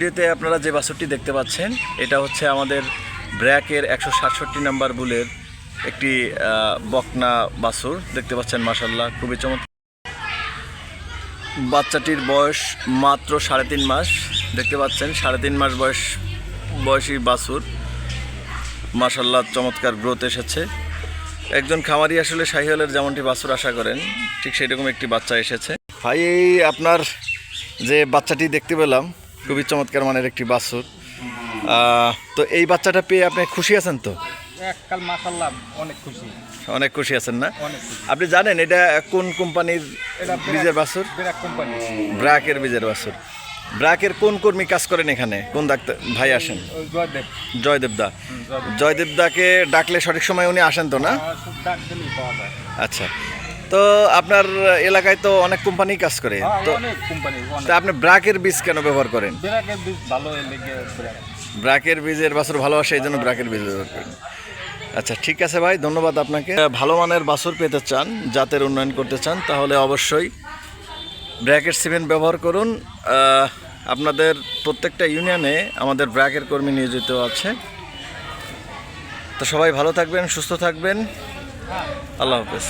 ভিডিওতে আপনারা যে বাছুরটি দেখতে পাচ্ছেন এটা হচ্ছে আমাদের ব্র্যাকের 167 নাম্বার বুলের একটি বকনা বাছুর দেখতে পাচ্ছেন। মাশাআল্লাহ খুবই চমৎকার। বাচ্চাটির বয়স মাত্র 3.5 মাস দেখতে পাচ্ছেন। 3.5 মাস বয়সী বাছুর। মাশাআল্লাহ চমৎকার গ্রোথ এসেছে। একজন খামারি আসলে শাহিওয়ালের যেমনটি বাছুর আশা করেন ঠিক সেরকম একটি বাচ্চা এসেছে। ভাই এই আপনার যে বাচ্চাটি দেখতে পেলাম খুবই চমৎকার মানের একটি বাছুর। তো এই বাচ্চাটা পেয়ে আপনি খুশি আছেন তো? এককাল মাশাআল্লাহ অনেক খুশি। অনেক খুশি আছেন না? অনেক খুশি। আপনি জানেন এটা কোন কোম্পানির বীজের বাছুর? ব্র্যাক কোম্পানি। ব্র্যাকের বীজের বাছুর। ব্র্যাকের কোন কর্মী কাজ করেন এখানে? কোন ডাক্তার ভাই আসেন? জয়দেব। জয়দেবদা। জয়দেবদাকে ডাকলে সঠিক সময় উনি আসেন তো না? ডাক দিলেই পাওয়া যায়। আচ্ছা, তো আপনার এলাকায় তো অনেক কোম্পানি কাজ করে, তো অনেক কোম্পানি। আপনি ব্র্যাকের বীজ কেন ব্যবহার করেন? ব্র্যাকের বীজ ভালো লেগে ব্র্যাকের বীজের বাছুর ভালোবাসে এই জন্য ব্র্যাকের বীজ ব্যবহার করেন। আচ্ছা ঠিক আছে ভাই, ধন্যবাদ আপনাকে। ভালো মানের বাছুর পেতে চান, জাতের উন্নয়ন করতে চান, তাহলে অবশ্যই ব্র্যাকের সিমেন্ট ব্যবহার করুন। আপনাদের প্রত্যেকটা ইউনিয়নে আমাদের ব্র্যাকের কর্মী নিয়োজিত আছে। তো সবাই ভালো থাকবেন, সুস্থ থাকবেন। আল্লাহ হাফেজ।